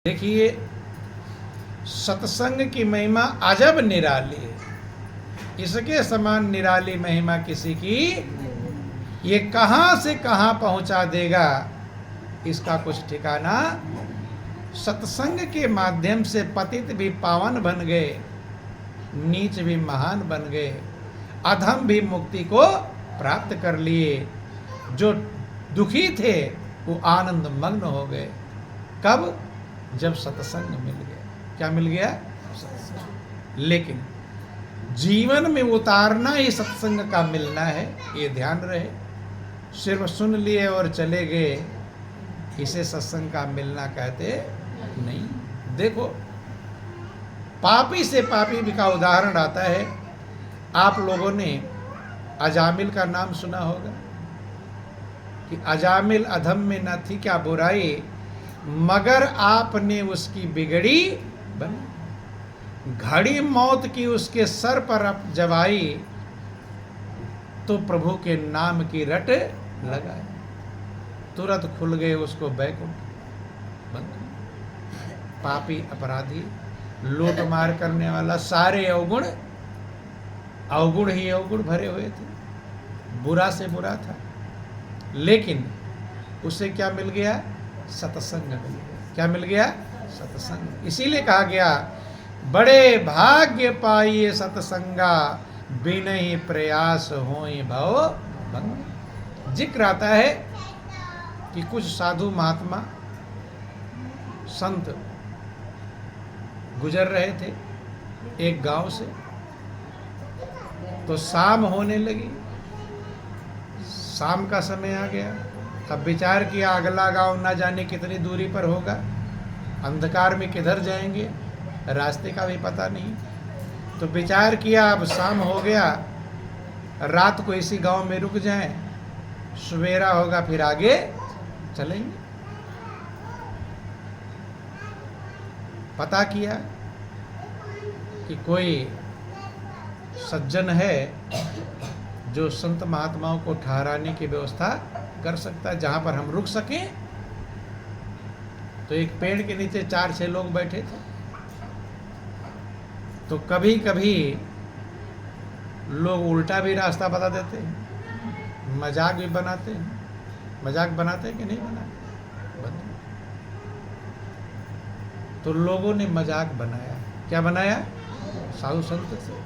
देखिए, सत्संग की महिमा अजब निराली है। इसके समान निराली महिमा किसी की ये कहां से कहां पहुंचा देगा, इसका कुछ ठिकाना। सत्संग के माध्यम से पतित भी पावन बन गए, नीच भी महान बन गए, अधम भी मुक्ति को प्राप्त कर लिए। जो दुखी थे वो आनंद मग्न हो गए। कब? जब सत्संग मिल गया। क्या मिल गया? सत्संग। लेकिन जीवन में उतारना ही सत्संग का मिलना है, ये ध्यान रहे। सिर्फ सुन लिए और चले गए, इसे सत्संग का मिलना कहते नहीं। देखो, पापी से पापी का उदाहरण आता है। आप लोगों ने अजामिल का नाम सुना होगा कि अजामिल अधम में न थी क्या बुराई, मगर आपने उसकी बिगड़ी बनी। घड़ी मौत की उसके सर पर अब जब आई, तो प्रभु के नाम की रट लगाई, तुरंत खुल गए उसको बैकुंठ बंद। पापी अपराधी, लूट मार करने वाला, सारे अवगुण ही अवगुण भरे हुए थे, बुरा से बुरा था। लेकिन उसे क्या मिल गया? सत्संग मिल गया। क्या मिल गया? सत्संग। इसीलिए कहा गया, बड़े भाग्य पाइए सत्संगा, बिनहि प्रयास होई भव भंग। जिक्र आता है कि कुछ साधु महात्मा संत गुजर रहे थे एक गांव से, तो शाम होने लगी, शाम का समय आ गया। अब विचार किया, अगला गांव ना जाने कितनी दूरी पर होगा, अंधकार में किधर जाएंगे, रास्ते का भी पता नहीं। तो विचार किया, अब शाम हो गया, रात को इसी गांव में रुक जाएं, सवेरा होगा फिर आगे चलेंगे। पता किया कि कोई सज्जन है जो संत महात्माओं को ठहराने की व्यवस्था कर सकता है, जहां पर हम रुक सकें। तो एक पेड़ के नीचे 4-6 लोग बैठे थे। तो कभी कभी लोग उल्टा भी रास्ता बता देते हैं, मजाक भी बनाते हैं। मजाक बनाते हैं कि नहीं बनाते? तो लोगों ने मजाक बनाया। क्या बनाया? साधु संत से।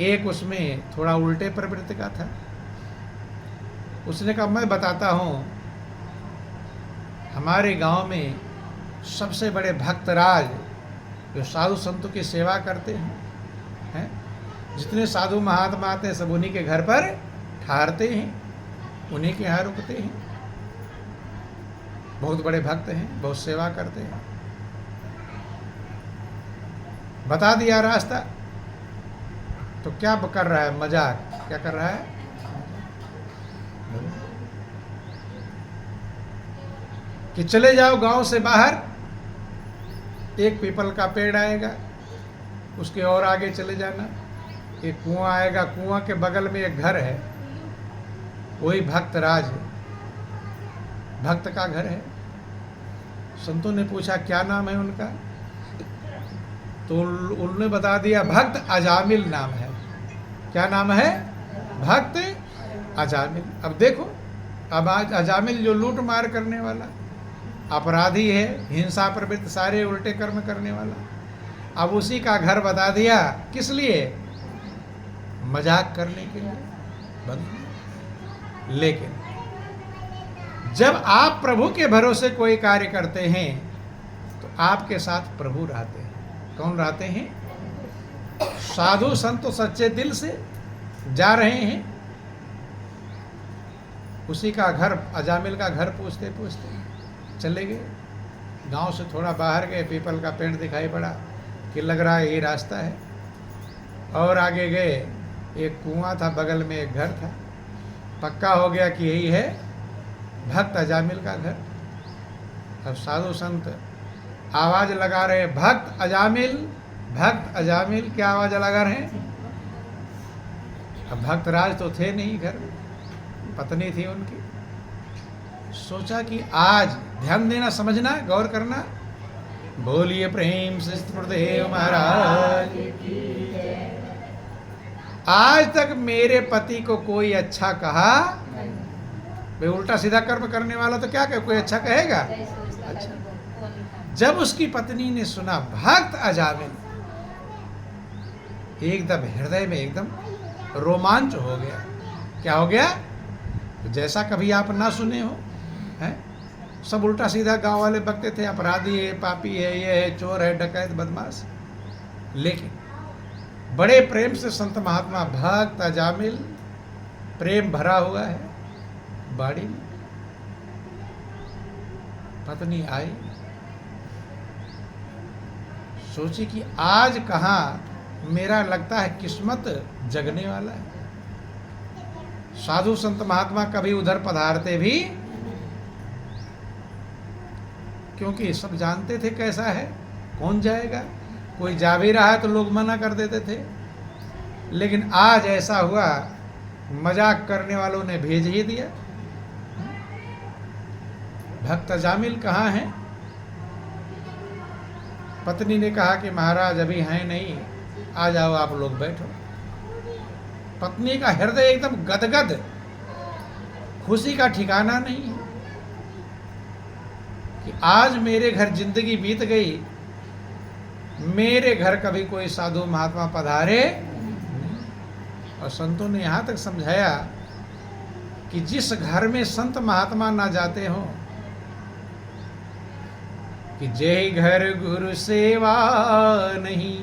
एक उसमें थोड़ा उल्टे प्रवृत्ति का था। उसने कहा, मैं बताता हूं, हमारे गांव में सबसे बड़े भक्तराज जो साधु संतों की सेवा करते हैं, जितने साधु महात्मा आते हैं सब उन्हीं के घर पर ठहरते हैं, उन्हीं के यहाँ रुकते हैं। बहुत बड़े भक्त हैं, बहुत सेवा करते हैं। बता दिया रास्ता। तो क्या कर रहा है? मजाक। क्या कर रहा है? कि चले जाओ गांव से बाहर, एक पीपल का पेड़ आएगा, उसके और आगे चले जाना, एक कुआं आएगा, कुआं के बगल में एक घर है, वही भक्तराज है, भक्त का घर है। संतों ने पूछा क्या नाम है उनका? तो उन्होंने बता दिया, भक्त अजामिल नाम है। क्या नाम है? भक्त अजामिल। अब देखो, अब आज अजामिल जो लूट मार करने वाला अपराधी है, हिंसा प्रवृत्ति, सारे उल्टे कर्म करने वाला, अब उसी का घर बता दिया। किस लिए? मजाक करने के लिए बंद। लेकिन जब आप प्रभु के भरोसे कोई कार्य करते हैं तो आपके साथ प्रभु रहते हैं। कौन रहते हैं? साधु संत सच्चे दिल से जा रहे हैं। उसी का घर, अजामिल का घर पूछते पूछते चले गए। गांव से थोड़ा बाहर गए, पीपल का पेड़ दिखाई पड़ा कि लग रहा है ये रास्ता है। और आगे गए, एक कुआं था, बगल में एक घर था। पक्का हो गया कि यही है भक्त अजामिल का घर। अब साधु संत आवाज लगा रहे, भक्त अजामिल, भक्त अजामिल। क्या आवाज लगा रहे हैं? अब भक्तराज तो थे नहीं घर में, पत्नी थी उनकी। सोचा कि आज ध्यान देना, समझना, गौर करना। बोलिए प्रेम से गुरुदेव महाराज। आज तक मेरे पति को कोई अच्छा कहा? भाई उल्टा सीधा कर्म करने वाला तो क्या कहे, कोई अच्छा कहेगा? अच्छा। जब उसकी पत्नी ने सुना भक्त अजामिल, एकदम हृदय में एकदम रोमांच हो गया। क्या हो गया? जैसा कभी आप ना सुने हो, हैं? सब उल्टा सीधा गांव वाले बकते थे, अपराधी है, पापी है, ये है, चोर है, डकैत, बदमाश। लेकिन बड़े प्रेम से संत महात्मा भक्त अजामिल प्रेम भरा हुआ है बाड़ी में। पत्नी आई, सोची कि आज कहाँ मेरा लगता है किस्मत जगने वाला है। साधु संत महात्मा कभी उधर पधारते भी, क्योंकि सब जानते थे कैसा है, कौन जाएगा। कोई जा भी रहा है तो लोग मना कर देते थे। लेकिन आज ऐसा हुआ, मजाक करने वालों ने भेज ही दिया। भक्त अजामिल कहाँ हैं? पत्नी ने कहा कि महाराज अभी हैं नहीं, आ जाओ आप लोग बैठो। पत्नी का हृदय एकदम गदगद, खुशी का ठिकाना नहीं है कि आज मेरे घर जिंदगी बीत गई, मेरे घर कभी कोई साधु महात्मा पधारे। और संतों ने यहाँ तक समझाया कि जिस घर में संत महात्मा ना जाते हो, कि जय घर गुरु सेवा नहीं,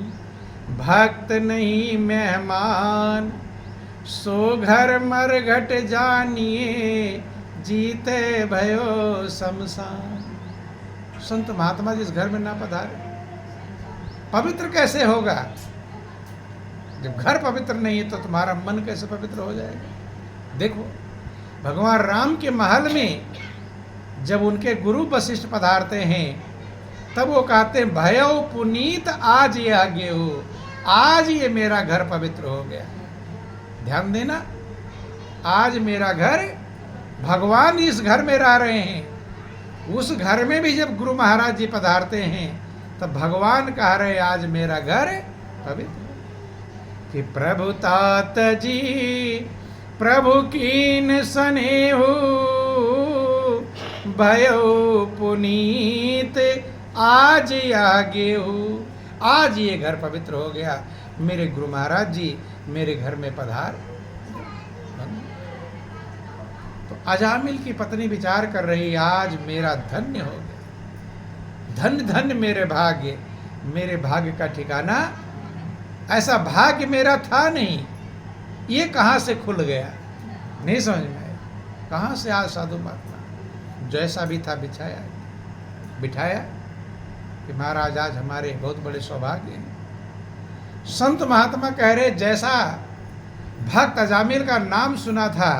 भक्त नहीं मेहमान, सो घर मरघट जानिए, जीते भयो शमशान। संत महात्मा जिस घर में ना पधारे, पवित्र कैसे होगा? जब घर पवित्र नहीं है तो तुम्हारा मन कैसे पवित्र हो जाएगा? देखो, भगवान राम के महल में जब उनके गुरु वशिष्ठ पधारते हैं, तब वो कहते हैं भयो पुनीत आज ये आगे हो, आज ये मेरा घर पवित्र हो गया। ध्यान देना, आज मेरा घर, भगवान इस घर में रह रहे हैं। उस घर में भी जब गुरु महाराज जी पधारते हैं, तब भगवान कह रहे आज मेरा घर पवित्र। कि प्रभु तात जी प्रभु कीन स्नेहु, भयो पुनीत आज आगे हो। आज ये घर पवित्र हो गया, मेरे गुरु महाराज जी मेरे घर में पधार। तो अजामिल की पत्नी विचार कर रही, आज मेरा धन्य हो गया, धन्य धन्य मेरे भाग्य, मेरे भाग्य का ठिकाना, ऐसा भाग्य मेरा था नहीं, ये कहाँ से खुल गया? नहीं समझ में आया। कहाँ से आज साधु महात्मा जैसा भी था बिठाया कि महाराज आज हमारे बहुत बड़े सौभाग्य हैं। संत महात्मा कह रहे जैसा भक्त अजामिल का नाम सुना था,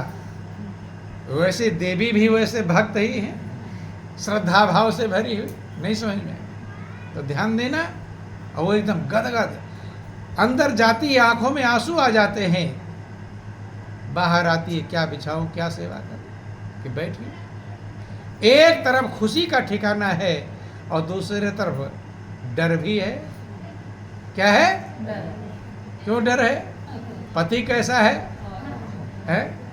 वैसे देवी भी वैसे भक्त ही हैं, श्रद्धा भाव से भरी हुई। नहीं समझ में? तो ध्यान देना। और वो एकदम गदगद, अंदर जाती है आंखों में आंसू आ जाते हैं, बाहर आती है क्या बिछाऊं, क्या सेवा करूं, कि बैठिए। एक तरफ खुशी का ठिकाना है और दूसरे तरफ डर भी है। क्या है? डर। क्यों डर है? पति कैसा है?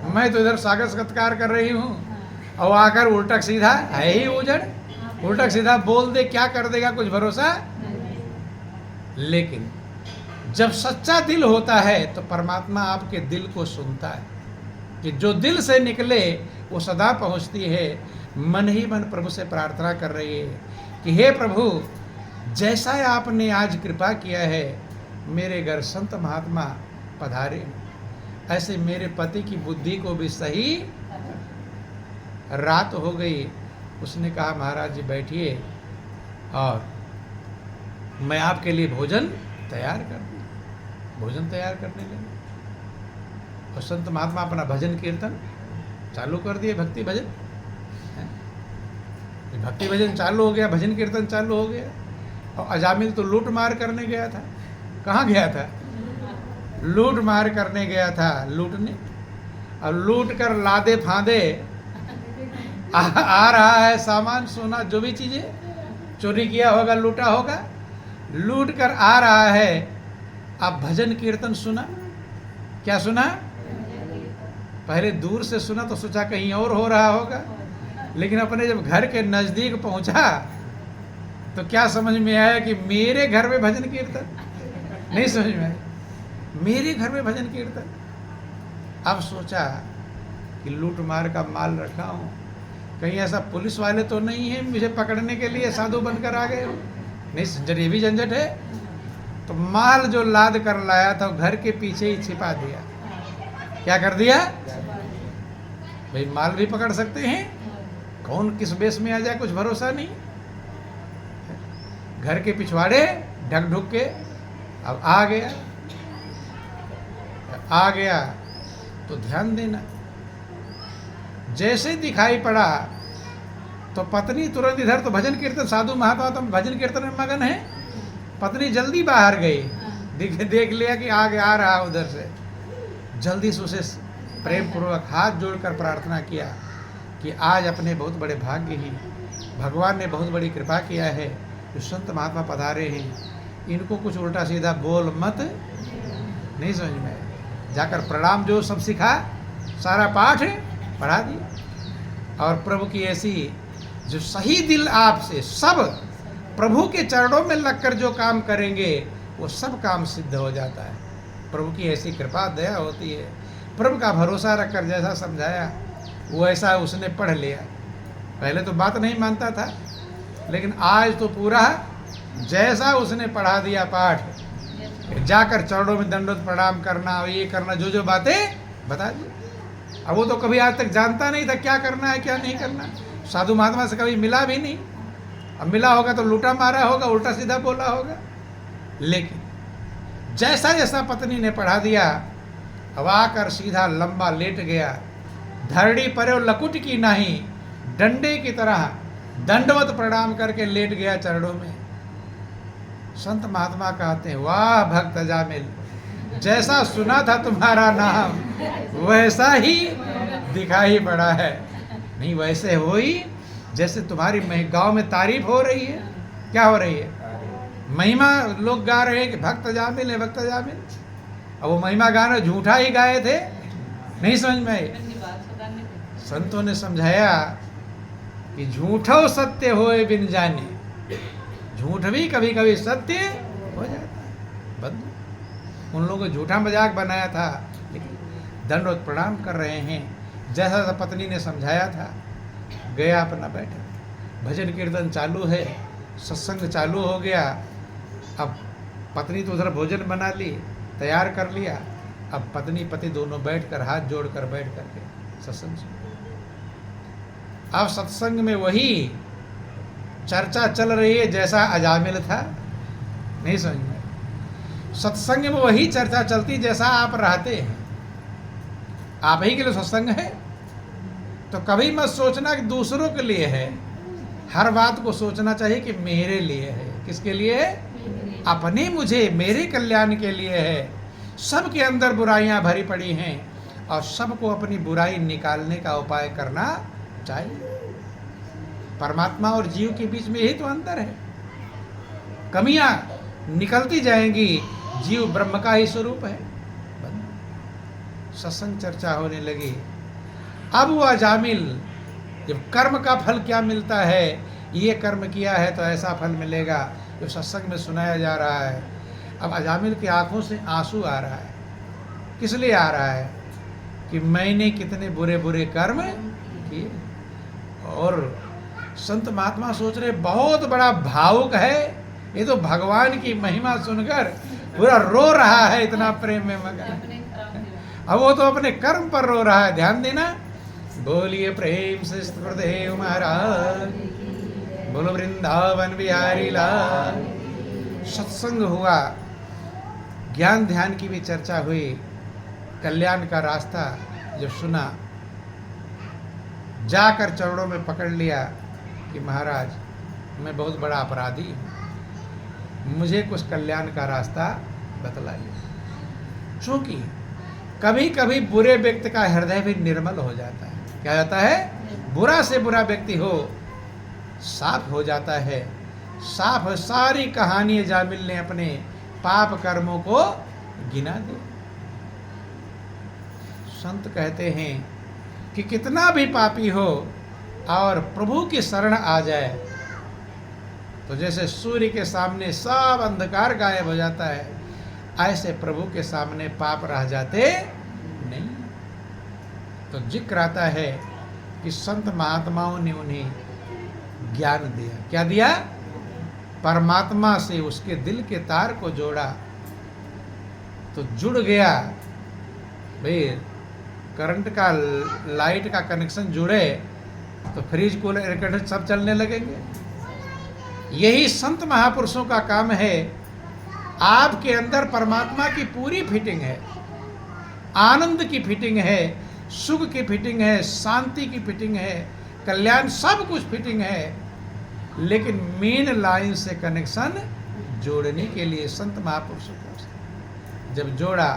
मैं तो इधर सागर सत्कार कर रही हूँ और आकर उल्टा सीधा है ही उजड़, उल्टा सीधा बोल दे, क्या कर देगा, कुछ भरोसा। लेकिन जब सच्चा दिल होता है तो परमात्मा आपके दिल को सुनता है, कि जो दिल से निकले वो सदा पहुँचती है। मन ही मन प्रभु से प्रार्थना कर रही है कि हे प्रभु, जैसा आपने आज कृपा किया है, मेरे घर संत महात्मा पधारे, ऐसे मेरे पति की बुद्धि को भी सही। रात हो गई, उसने कहा महाराज जी बैठिए और मैं आपके लिए भोजन तैयार कर दूँ। भोजन तैयार करने लगे और संत महात्मा अपना भजन कीर्तन चालू कर दिए। भक्ति भजन, भक्ति भजन चालू हो गया, भजन कीर्तन चालू हो गया। और अजामिल तो लूट मार करने गया था। कहाँ गया था? लूट मार करने गया था, लूटने। और लूट कर लादे फांदे आ रहा है सामान, सोना, जो भी चीजें चोरी किया होगा, लूटा होगा, लूट कर आ रहा है। अब भजन कीर्तन सुना, क्या सुना? पहले दूर से सुना तो सोचा कहीं और हो रहा होगा, लेकिन अपने जब घर के नजदीक पहुंचा तो क्या समझ में आया कि मेरे घर में भजन कीर्तन? नहीं समझ में आया, मेरे घर में भजन कीर्तन। अब सोचा कि लूट मार का माल रखा हूं, कहीं ऐसा पुलिस वाले तो नहीं है मुझे पकड़ने के लिए साधु बनकर आ गए हो? नहीं, झंझट, ये भी झंझट है। तो माल जो लाद कर लाया था घर के पीछे ही छिपा दिया। क्या कर दिया? भाई माल भी पकड़ सकते हैं, कौन किस बेस में आ जाए कुछ भरोसा नहीं। घर के पिछवाड़े ढक ढुक के अब आ गया तो ध्यान देना, जैसे दिखाई पड़ा तो पत्नी तुरंत इधर, तो भजन कीर्तन, साधु महात्मा तो भजन कीर्तन में मगन है। पत्नी जल्दी बाहर गई, देख लिया कि आगे आ रहा उधर से, जल्दी से उसे प्रेम पूर्वक हाथ जोड़कर प्रार्थना किया कि आज अपने बहुत बड़े भाग्य ही भगवान ने बहुत बड़ी कृपा किया है, जो संत महात्मा पधारे हैं, इनको कुछ उल्टा सीधा बोल मत। नहीं समझ में आया। जाकर प्रणाम जो सब सिखा, सारा पाठ पढ़ा दिया। और प्रभु की ऐसी जो सही दिल आपसे, सब प्रभु के चरणों में लगकर जो काम करेंगे वो सब काम सिद्ध हो जाता है। प्रभु की ऐसी कृपा दया होती है। प्रभु का भरोसा रखकर जैसा समझाया वो ऐसा उसने पढ़ लिया। पहले तो बात नहीं मानता था, लेकिन आज तो पूरा जैसा उसने पढ़ा दिया पाठ, जाकर चरणों में दंडोत प्रणाम करना, ये करना, जो बातें बता दी। अब वो तो कभी आज तक जानता नहीं था क्या करना है क्या नहीं करना, साधु महात्मा से कभी मिला भी नहीं। अब मिला होगा तो लूटा मारा होगा, उल्टा सीधा बोला होगा। लेकिन जैसा जैसा पत्नी ने पढ़ा दिया, अब आकर सीधा लंबा लेट गया, धरड़ी पर लकुट की नहीं, डंडे की तरह दंडवत प्रणाम करके लेट गया चरणों में। संत महात्मा कहते हैं, वाह भक्त जामिल, जैसा सुना था तुम्हारा नाम वैसा ही दिखाई पड़ा है। नहीं, वैसे हो ही जैसे तुम्हारी गांव में तारीफ हो रही है। क्या हो रही है? महिमा लोग गा रहे हैं कि भक्त जामिल है, भक्त जामिल। अब वो महिमा गाना झूठा ही गाए थे, नहीं समझ में आई। संतों ने समझाया कि झूठो सत्य होए बिन जाने, झूठ भी कभी कभी सत्य हो जाता है। बंधु, उन लोगों को झूठा मजाक बनाया था, लेकिन दंडवत प्रणाम कर रहे हैं जैसा पत्नी ने समझाया था। गया अपना बैठा, भजन कीर्तन चालू है, सत्संग चालू हो गया। अब पत्नी तो उधर भोजन बना ली, तैयार कर लिया। अब पत्नी पति दोनों बैठकर हाथ जोड़कर बैठ करके सत्संग सुन। अब सत्संग में वही चर्चा चल रही है जैसा अजामिल था। नहीं समझ में? सत्संग में वही चर्चा चलती जैसा आप रहते हैं। आप ही के लिए सत्संग है, तो कभी मत सोचना कि दूसरों के लिए है। हर बात को सोचना चाहिए कि मेरे लिए है। किसके लिए है? अपने, मुझे, मेरे कल्याण के लिए है। सबके अंदर बुराइयां भरी पड़ी हैं और सबको अपनी बुराई निकालने का उपाय करना चाहिए। परमात्मा और जीव के बीच में यही तो अंतर है। कमियां निकलती जाएंगी, जीव ब्रह्म का ही स्वरूप है। सत्संग चर्चा होने लगी। अब वह अजामिल, जब कर्म का फल क्या मिलता है, ये कर्म किया है तो ऐसा फल मिलेगा, जो सत्संग में सुनाया जा रहा है। अब अजामिल की आंखों से आंसू आ रहा है। किस लिए आ रहा है? कि मैंने कितने बुरे बुरे कर्म किए। और संत महात्मा सोच रहे बहुत बड़ा भावुक है, ये तो भगवान की महिमा सुनकर पूरा रो रहा है, इतना प्रेम में मगन। अब वो तो अपने कर्म पर रो रहा है। ध्यान देना, बोलिए प्रेम से गुरुदेव महाराज, बोलो वृंदावन बिहारी लाल। सत्संग हुआ, ज्ञान ध्यान की भी चर्चा हुई, कल्याण का रास्ता जब सुना, जाकर चरणों में पकड़ लिया कि महाराज मैं बहुत बड़ा अपराधी हूँ, मुझे कुछ कल्याण का रास्ता बतलाइए। क्योंकि कभी कभी बुरे व्यक्ति का हृदय भी निर्मल हो जाता है। क्या जाता है? बुरा से बुरा व्यक्ति हो, साफ हो जाता है। साफ सारी कहानी जामिल ने अपने पाप कर्मों को गिना दिया। संत कहते हैं कि कितना भी पापी हो और प्रभु की शरण आ जाए तो जैसे सूर्य के सामने सब अंधकार गायब हो जाता है, ऐसे प्रभु के सामने पाप रह जाते नहीं। तो जिक्र आता है कि संत महात्माओं ने उन्हें ज्ञान दिया। क्या दिया? परमात्मा से उसके दिल के तार को जोड़ा तो जुड़ गया। भाई करंट का, लाइट का कनेक्शन जुड़े तो फ्रिज, कूलर, एयर कंडीशनर सब चलने लगेंगे। यही संत महापुरुषों का काम है। आपके अंदर परमात्मा की पूरी फिटिंग है, आनंद की फिटिंग है, सुख की फिटिंग है, शांति की फिटिंग है, कल्याण, सब कुछ फिटिंग है, लेकिन मेन लाइन से कनेक्शन जोड़ने के लिए संत महापुरुषों को जब जोड़ा,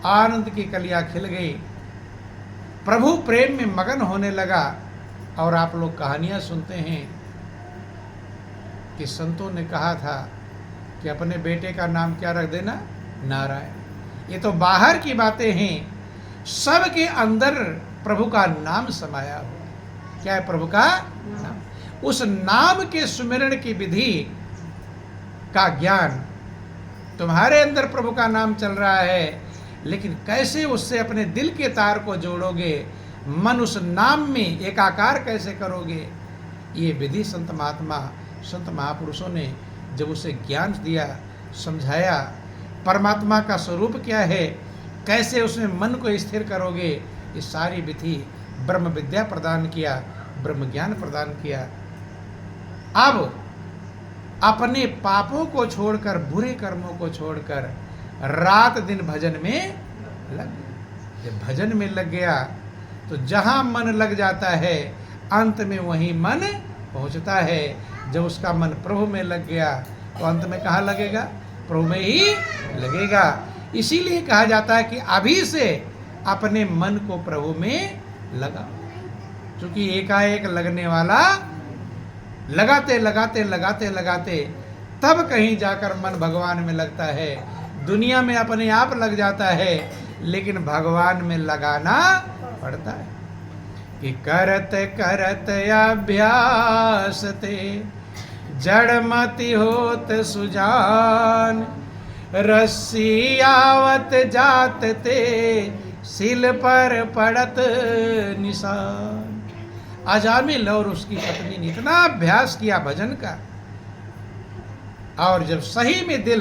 आनंद की कलियां खिल गई, प्रभु प्रेम में मगन होने लगा। और आप लोग कहानियां सुनते हैं कि संतों ने कहा था कि अपने बेटे का नाम क्या रख देना? नारायण। ये तो बाहर की बातें हैं, सबके अंदर प्रभु का नाम समाया हुआ। क्या है? प्रभु का नाम। उस नाम के सुमिरन की विधि का ज्ञान, तुम्हारे अंदर प्रभु का नाम चल रहा है, लेकिन कैसे उससे अपने दिल के तार को जोड़ोगे, मन उस नाम में एकाकार कैसे करोगे, ये विधि संत महात्मा, संत महापुरुषों ने जब उसे ज्ञान दिया, समझाया, परमात्मा का स्वरूप क्या है, कैसे उसमें मन को स्थिर करोगे, ये सारी विधि, ब्रह्म विद्या प्रदान किया, ब्रह्म ज्ञान प्रदान किया। अब अपने पापों को छोड़कर, बुरे कर्मों को छोड़कर रात दिन भजन में लग गया। जब भजन में लग गया तो जहां मन लग जाता है अंत में वहीं मन पहुंचता है। जब उसका मन प्रभु में लग गया तो अंत में कहाँ लगेगा? प्रभु में ही लगेगा। इसीलिए कहा जाता है कि अभी से अपने मन को प्रभु में लगाओ, क्योंकि एकाएक लगने वाला लगाते लगाते लगाते लगाते तब कहीं जाकर मन भगवान में लगता है। दुनिया में अपने आप लग जाता है, लेकिन भगवान में लगाना पड़ता है। कि करत करत अभ्यास ते जड़मति होत सुजान, रस्सी आवत जात ते सिल पर पड़त निशान। अजामिल और उसकी पत्नी ने इतना अभ्यास किया भजन का, और जब सही में दिल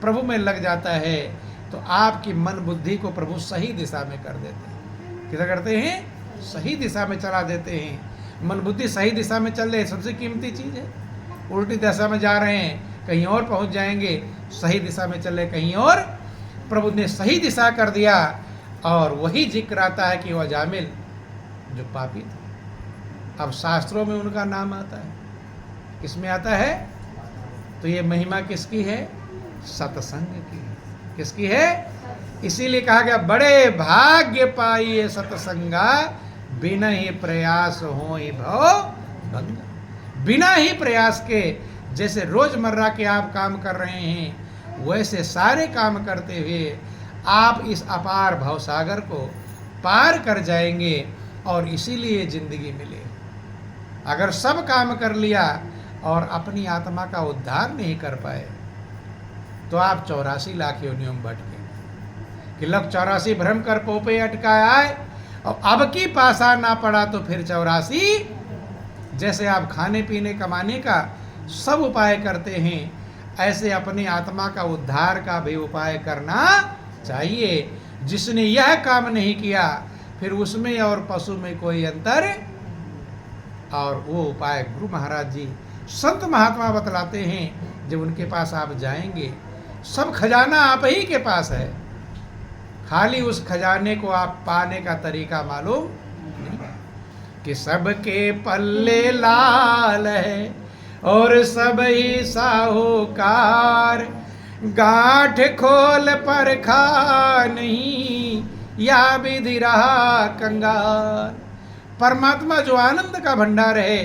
प्रभु में लग जाता है तो आपकी मन बुद्धि को प्रभु सही दिशा में कर देते हैं। क्या करते हैं? सही दिशा में चला देते हैं। मन बुद्धि सही दिशा में चल रहे, सबसे कीमती चीज़ है। उल्टी दिशा में जा रहे हैं, कहीं और पहुंच जाएंगे, सही दिशा में चले कहीं और। प्रभु ने सही दिशा कर दिया, और वही जिक्र आता है कि वह अजामिल जो पापी था, अब शास्त्रों में उनका नाम आता है। किसमें आता है? तो ये महिमा किसकी है? सत्संग की। किसकी है? इसीलिए कहा गया बड़े भाग्य पाइए सत्संगा, बिना ही प्रयास हो ही भव भंगा। बिना ही प्रयास के, जैसे रोजमर्रा के आप काम कर रहे हैं, वैसे सारे काम करते हुए आप इस अपार भवसागर को पार कर जाएंगे, और इसीलिए जिंदगी मिले। अगर सब काम कर लिया और अपनी आत्मा का उद्धार नहीं कर पाए तो आप 84 लाख योनियों में भटके। कि लग 84 भ्रम कर पोपे अटकाए आए, और अब की पासा ना पड़ा तो फिर 84। जैसे आप खाने पीने कमाने का सब उपाय करते हैं, ऐसे अपनी आत्मा का उद्धार का भी उपाय करना चाहिए। जिसने यह काम नहीं किया, फिर उसमें और पशु में कोई अंतर। और वो उपाय गुरु महाराज जी, संत महात्मा बतलाते हैं। जब उनके पास आप जाएंगे, सब खजाना आप ही के पास है, खाली उस खजाने को आप पाने का तरीका मालूम नहीं। कि सबके पल्ले लाल है और सब ही साहूकार, गांठ खोल पर खा नहीं या विधि रहा कंगाल। परमात्मा जो आनंद का भंडार है,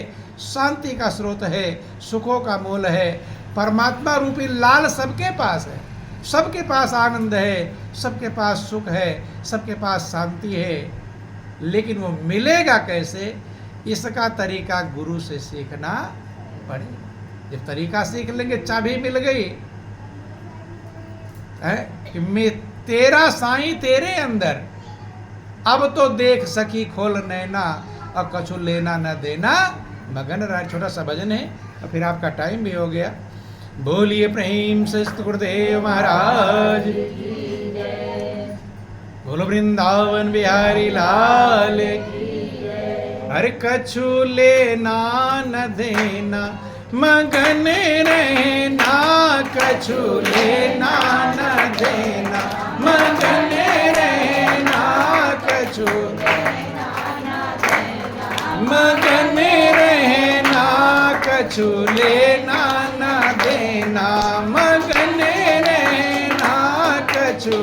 शांति का स्रोत है, सुखों का मूल है, परमात्मा रूपी लाल सबके पास है, सबके पास आनंद है, सबके पास सुख है, सबके पास शांति है। लेकिन वो मिलेगा कैसे, इसका तरीका गुरु से सीखना पड़ेगा। जब तरीका सीख लेंगे, चाबी मिल गई है कि मैं तेरा साईं तेरे अंदर, अब तो देख सखी खोल नैना, और कछु लेना न देना मगन रहा। छोटा सा भजन है और फिर आपका टाइम भी हो गया। बोलिए प्रेम से गुरुदेव महाराज, बोलो वृंदावन बिहारी लाल। अरे कछु लेना न देना मगन रहना, कछु लेना न देना मगन रहना, कछु मगन रहना, कछु लेना न देना मगन रहना, कछु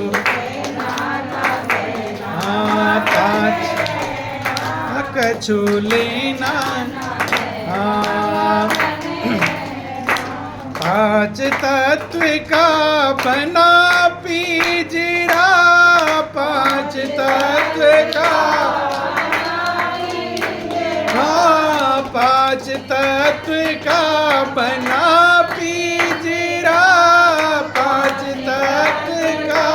कछु लेना। पांच तत्व का बना पिंजरा, पांच तत्व का, हाँ पांच तत्व का बना पिंजरा, पांच तत्व का।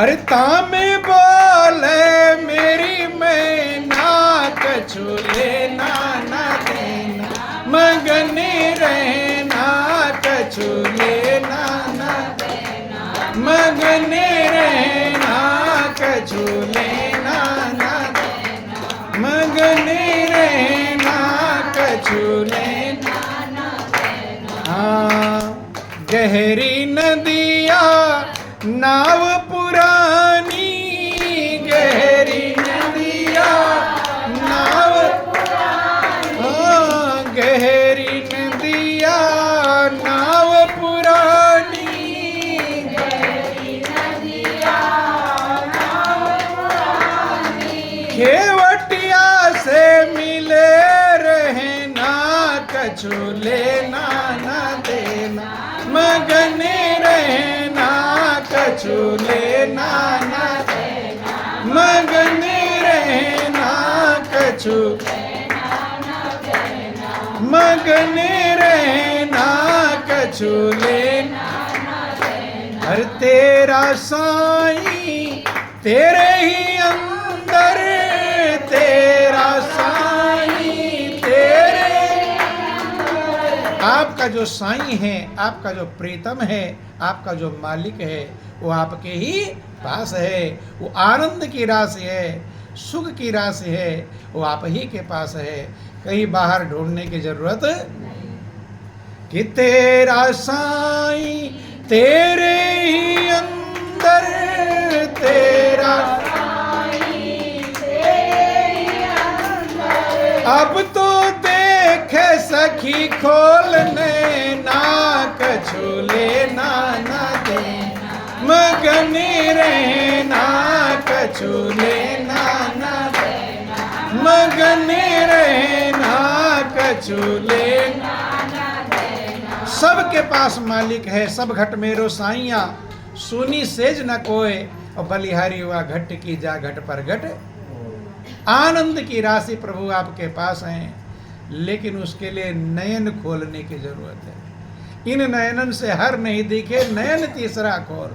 अरे तामे बोले मेरी मैना, कछु लेना न देना मगन रहना, कछु लेना न देना मगन रहना, कछु लेना न देना मगन रहना, कछु लेना न देना। हाँ गहरी नदिया नाव पुरानी, गहरी नदिया नाव पुरानी, हाँ गहरी नदिया नाव पुरानी, गहरी नदिया नाव पुरानी। खेवटिया से मिले रहना, कछु लेना न देना मगन रहना, कछु लेना न देना मगन रहना, कछु मगन रहना, कछु लेना। हर तेरा साईं तेरे ही अंदर, तेरा साईं तेरे, आपका जो साईं है, आपका जो प्रीतम है, आपका जो मालिक है, वो आपके ही पास है। वो आनंद की राशि है, सुख की राशि है, वो आप ही के पास है, कहीं बाहर ढूंढने की जरूरत नहीं। कि तेरा साईं तेरे ही अंदर, तेरा साईं तेरे ही अंदर, अब तो देखे सखी खोल नैना, कछु लेना न देना मगन रहना, कछु लेना न देना मगन रहना, कछु लेना न देना। सबके पास मालिक है, सब घट मेरो साइया, सुनी सेज न कोय, और बलिहारी हुआ घट की जा घट पर घट। आनंद की राशि प्रभु आपके पास है, लेकिन उसके लिए नयन खोलने की जरूरत है। इन नयनन से हर नहीं दिखे, नयन तीसरा खोल।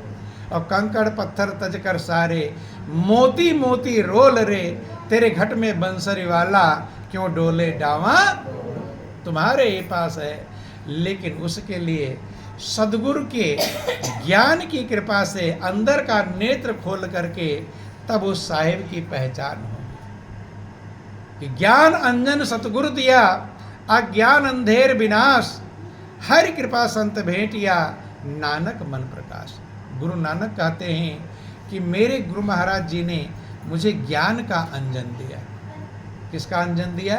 और कंकड़ पत्थर तज कर सारे, मोती मोती रोल रे, तेरे घट में बंसरी वाला क्यों डोले डावा, तुम्हारे ही पास है। लेकिन उसके लिए सदगुरु के ज्ञान की कृपा से अंदर का नेत्र खोल करके तब उस साहिब की पहचान हो कि ज्ञान अंजन सतगुरु दिया, अज्ञान अंधेर विनाश, हरि कृपा संत भेंटिया, नानक मन प्रकाश। गुरु नानक कहते हैं कि मेरे गुरु महाराज जी ने मुझे ज्ञान का अंजन दिया। किसका अंजन दिया?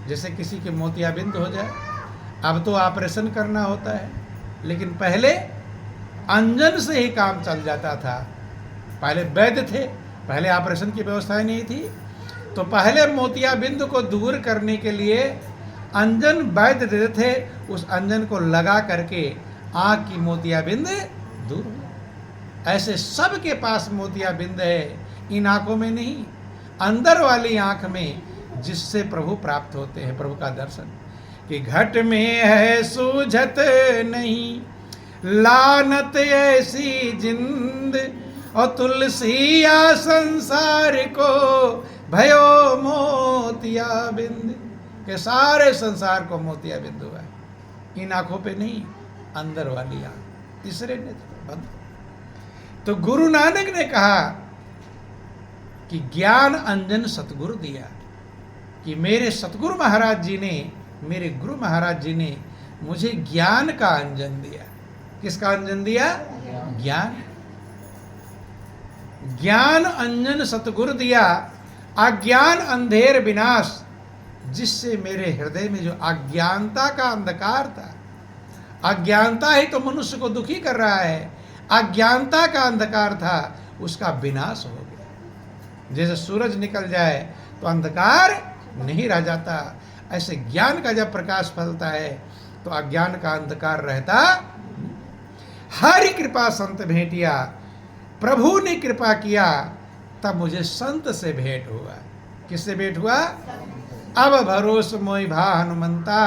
जैसे किसी के मोतियाबिंद हो जाए, अब तो ऑपरेशन करना होता है, लेकिन पहले अंजन से ही काम चल जाता था। पहले वैद्य थे, पहले ऑपरेशन की व्यवस्था ही नहीं थी, तो पहले मोतियाबिंद को दूर करने के लिए अंजन वैद्य देते थे, उस अंजन को लगा करके आँख की मोतियाबिंद दूर हो। ऐसे सबके पास मोतियाबिंद है, इन आँखों में नहीं, अंदर वाली आँख में, जिससे प्रभु प्राप्त होते हैं, प्रभु का दर्शन। कि घट में है सूझत नहीं लानत ऐसी जिंद, और तुलसी या संसार को भयो मोतियाबिंद, के सारे संसार को मोतियाबिंद हुआ है। इन आंखों पे नहीं, अंदर वाली आंख, तीसरे नेत्र बंद। तो गुरु नानक ने कहा कि ज्ञान अंजन सतगुरु दिया, कि मेरे सतगुरु महाराज जी ने, मेरे गुरु महाराज जी ने मुझे ज्ञान का अंजन दिया। किसका अंजन दिया? ज्ञान। ज्ञान अंजन सतगुरु दिया, अज्ञान अंधेर विनाश, जिससे मेरे हृदय में जो अज्ञानता का अंधकार था, अज्ञानता ही तो मनुष्य को दुखी कर रहा है, अज्ञानता का अंधकार था, उसका विनाश हो गया। जैसे सूरज निकल जाए तो अंधकार नहीं रह जाता, ऐसे ज्ञान का जब प्रकाश फैलता है तो अज्ञान का अंधकार रहता। हरि कृपा संत भेंटिया, प्रभु ने कृपा किया, तब मुझे संत से भेंट हुआ। किससे भेंट हुआ? अब भरोस मोहि भा हनुमंता,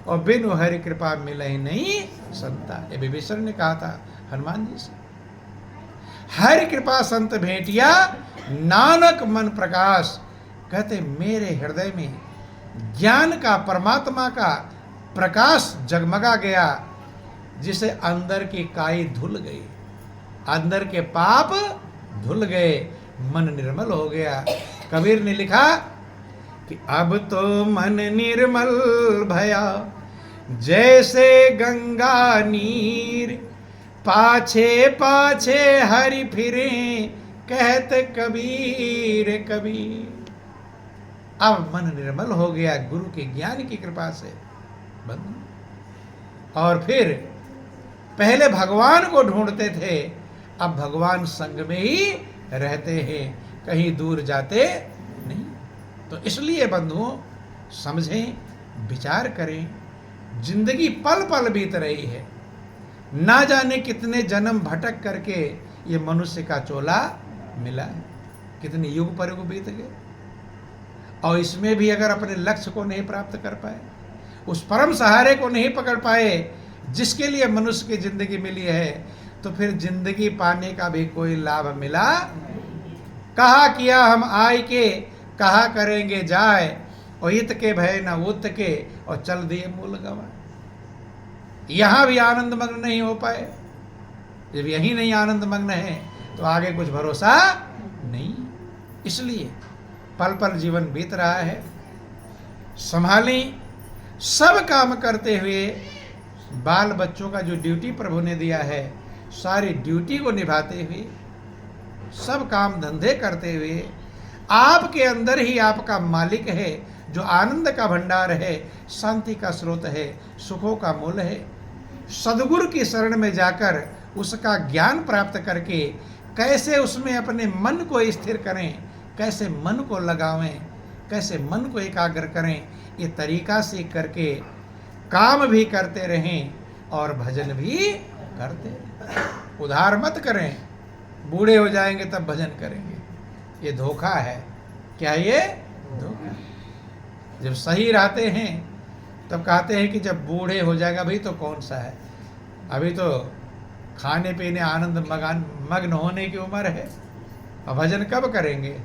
और बिनु हरि कृपा मिले नहीं संता। ये विभीषण ने कहा था हनुमान जी से। हरि कृपा संत भेंटिया, नानक मन प्रकाश, कहते मेरे हृदय में ज्ञान का, परमात्मा का प्रकाश जगमगा गया, जिसे अंदर की काई धुल गई, अंदर के पाप धुल गए, मन निर्मल हो गया। कबीर ने लिखा कि अब तो मन निर्मल भया, जैसे गंगा नीर, पाछे पाछे हरि फिरे, कहते कबीर कबीर। अब मन निर्मल हो गया गुरु के ज्ञान की कृपा से। और फिर पहले भगवान को ढूंढते थे, अब भगवान संग में ही रहते हैं, कहीं दूर जाते नहीं। तो इसलिए बंधुओं, समझें, विचार करें, जिंदगी पल पल बीत रही है, ना जाने कितने जन्म भटक करके ये मनुष्य का चोला मिला है, कितने युग पर युग बीत गए, और इसमें भी अगर अपने लक्ष्य को नहीं प्राप्त कर पाए, उस परम सहारे को नहीं पकड़ पाए जिसके लिए मनुष्य की जिंदगी मिली है, तो फिर जिंदगी पाने का भी कोई लाभ मिला। कहा किया हम आय के, कहा करेंगे जाए, और इत के भय न उत के, और चल दिए मूल गवा। यहां भी आनंद मग्न नहीं हो पाए। जब यही नहीं आनंद मग्न है तो आगे कुछ भरोसा नहीं। इसलिए पल पल जीवन बीत रहा है, संभालें, सब काम करते हुए, बाल बच्चों का जो ड्यूटी प्रभु ने दिया है, सारी ड्यूटी को निभाते हुए, सब काम धंधे करते हुए, आपके अंदर ही आपका मालिक है, जो आनंद का भंडार है, शांति का स्रोत है, सुखों का मूल है। सद्गुरु की शरण में जाकर उसका ज्ञान प्राप्त करके कैसे उसमें अपने मन को स्थिर करें, कैसे मन को लगावें, कैसे मन को एकाग्र करें, ये तरीका सीख करके काम भी करते रहें और भजन भी करते रहें। उधार मत करें, बूढ़े हो जाएंगे तब भजन करेंगे, ये धोखा है। क्या ये धोखा? जब सही रहते हैं तब कहते हैं कि जब बूढ़े हो जाएगा, भाई तो कौन सा है, अभी तो खाने पीने आनंद मग्न होने की उम्र है, और भजन कब करेंगे?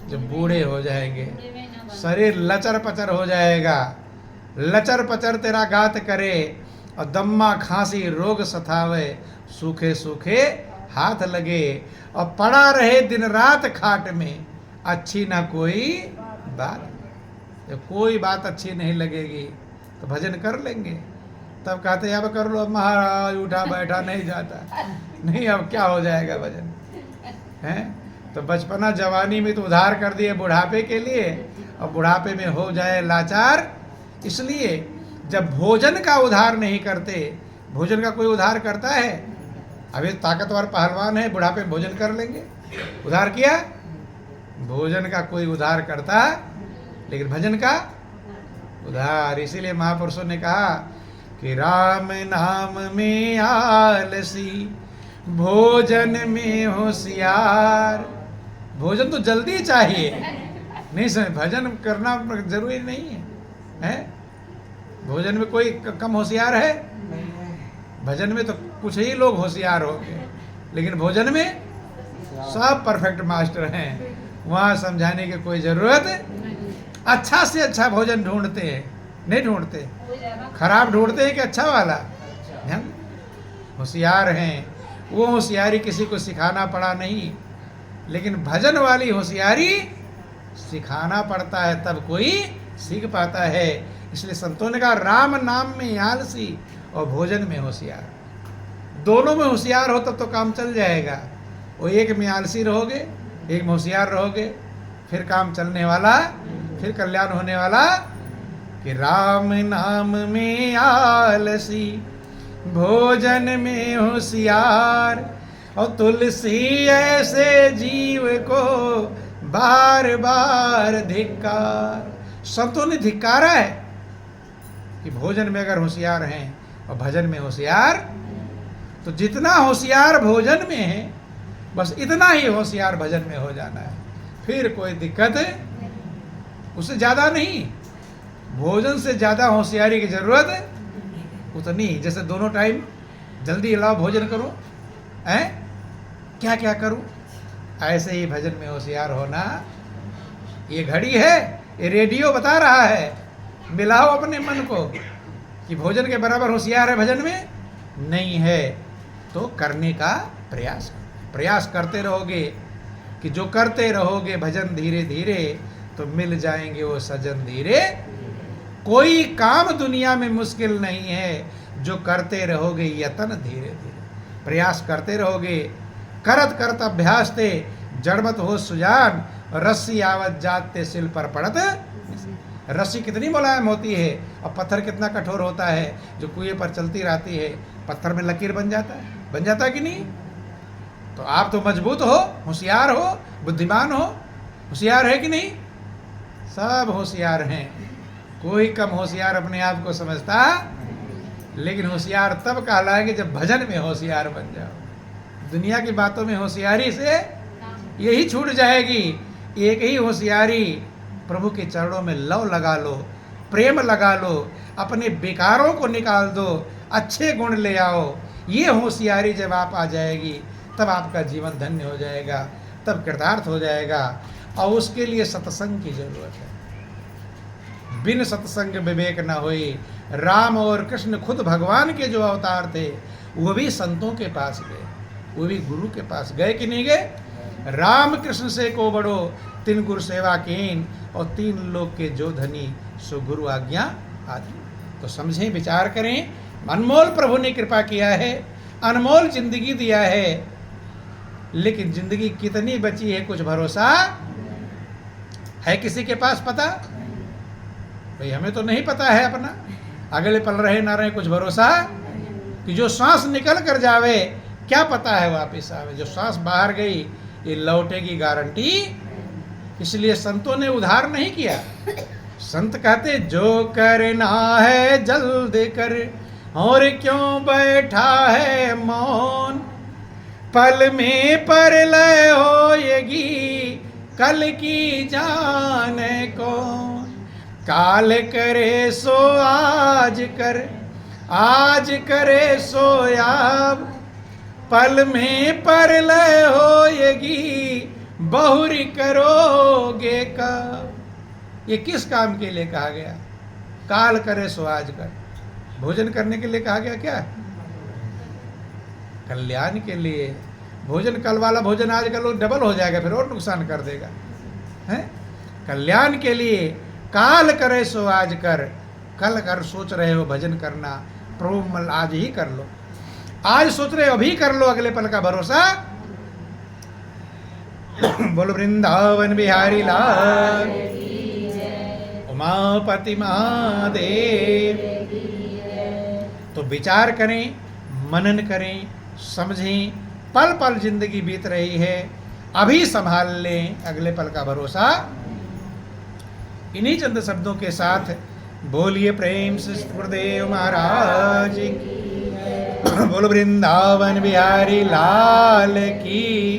जब बूढ़े हो जाएंगे, शरीर लचर पचर हो जाएगा, लचर पचर तेरा गात करे, और दम्मा खांसी रोग सतावे, सूखे सूखे हाथ लगे, और पड़ा रहे दिन रात खाट में, अच्छी ना कोई बात। जब कोई बात अच्छी नहीं लगेगी तो भजन कर लेंगे। तब कहते हैं अब कर लो महाराज, उठा बैठा नहीं जाता। नहीं, अब क्या हो जाएगा भजन है? तो बचपना जवानी में तो उधार कर दिए बुढ़ापे के लिए, और बुढ़ापे में हो जाए लाचार। इसलिए जब भोजन का उधार नहीं करते, भोजन का कोई उधार करता है? अभी ताकतवर पहलवान है, बुढ़ापे में भोजन कर लेंगे, उधार किया भोजन का कोई उधार करता, लेकिन भजन का उधार। इसीलिए महापुरुषों ने कहा कि राम नाम में आलसी, भोजन में होशियार। भोजन तो जल्दी चाहिए, नहीं समझ, भजन करना जरूरी नहीं है, हैं? भोजन में कोई कम होशियार है? भजन में तो कुछ ही लोग होशियार होंगे, लेकिन भोजन में सब परफेक्ट मास्टर हैं। वहाँ समझाने की कोई जरूरत। अच्छा से अच्छा भोजन ढूंढते हैं, नहीं ढूंढते, खराब ढूंढते हैं कि अच्छा वाला। होशियार हैं, वो होशियारी किसी को सिखाना पड़ा नहीं, लेकिन भजन वाली होशियारी सिखाना पड़ता है, तब कोई सीख पाता है। इसलिए संतों ने कहा राम नाम में आलसी और भोजन में होशियार। दोनों में होशियार हो तब तो काम चल जाएगा। वो एक में आलसी रहोगे, एक में होशियार रहोगे, फिर काम चलने वाला, फिर कल्याण होने वाला। कि राम नाम में आलसी, भोजन में होशियार, और तुलसी ऐसे जीव को बार बार धिक्कार। संतों ने धिक्कारा है कि भोजन में अगर होशियार हैं और भजन में होशियार, तो जितना होशियार भोजन में है बस इतना ही होशियार भजन में हो जाना है, फिर कोई दिक्कत उससे ज़्यादा नहीं। भोजन से ज़्यादा होशियारी की ज़रूरत उतनी, जैसे दोनों टाइम जल्दी लाओ भोजन करो, हैं क्या क्या करूं, ऐसे ही भजन में होशियार होना। ये घड़ी है, ये रेडियो बता रहा है, मिलाओ अपने मन को कि भोजन के बराबर होशियार है भजन में नहीं है, तो करने का प्रयास करते रहोगे। कि जो करते रहोगे भजन धीरे धीरे, तो मिल जाएंगे वो सजन धीरे। कोई काम दुनिया में मुश्किल नहीं है, जो करते रहोगे यतन धीरे धीरे। प्रयास करते रहोगे, करत करत अभ्यास ते जड़मत हो सुजान, रस्सी आवत जाते सिल पर पड़त। रस्सी कितनी मुलायम होती है और पत्थर कितना कठोर होता है, जो कुएं पर चलती रहती है, पत्थर में लकीर बन जाता है कि नहीं? तो आप तो मजबूत हो, होशियार हो, बुद्धिमान हो, होशियार है कि नहीं? सब होशियार हैं, कोई कम होशियार अपने आप को समझता, लेकिन होशियार तब कहलाएंगे जब भजन में होशियार बन जाओ। दुनिया की बातों में होशियारी से यही छूट जाएगी। एक ही होशियारी, प्रभु के चरणों में लव लगा लो, प्रेम लगा लो, अपने बेकारों को निकाल दो, अच्छे गुण ले आओ। ये होशियारी जब आप आ जाएगी, तब आपका जीवन धन्य हो जाएगा, तब कृतार्थ हो जाएगा। और उसके लिए सत्संग की जरूरत है। बिन सत्संग विवेक न होई। राम और कृष्ण खुद भगवान के जो अवतार थे, वो भी संतों के पास गए, वो भी गुरु के पास गए कि नहीं गए? राम कृष्ण से को बड़ो, तीन गुरु सेवा कीन, और तीन लोग के जो धनी, सो गुरु आज्ञा आदि। तो समझें, विचार करें। अनमोल प्रभु ने कृपा किया है, अनमोल जिंदगी दिया है, लेकिन जिंदगी कितनी बची है कुछ भरोसा है किसी के पास? पता भाई, हमें तो नहीं पता है अपना, अगले पल रहे ना रहे कुछ भरोसा। कि जो सांस निकल कर जावे, क्या पता है वापिस आवे। जो सांस बाहर गई, ये लौटेगी गारंटी। इसलिए संतों ने उधार नहीं किया। संत कहते जो करना है जल्द कर, और क्यों बैठा है मौन। पल में परलय होएगी, कल की जाने कौन। काल करे सो आज कर, आज करे सो अब। पल में परलय होएगी, बहुरी करोगे कब। ये किस काम के लिए कहा गया? काल करे सो आज कर। भोजन करने के लिए कहा गया क्या? कल्याण के लिए। भोजन कल वाला भोजन आज कर लो, डबल हो जाएगा, फिर और नुकसान कर देगा, हैं? कल्याण के लिए काल करे सो आज कर। कल कर सोच रहे हो भजन करना, प्रभु आज ही कर लो। आज सोच रहे हो अभी कर लो, अगले पल का भरोसा। बोलो वृंदावन बिहारी लाल, उमापति महादेव। तो विचार करें, मनन करें, समझें। पल पल जिंदगी बीत रही है, अभी संभाल लें, अगले पल का भरोसा। इन्हीं चंद शब्दों के साथ बोलिए प्रेम से गुरुदेव महाराज की, बोलो वृंदावन बिहारी लाल की।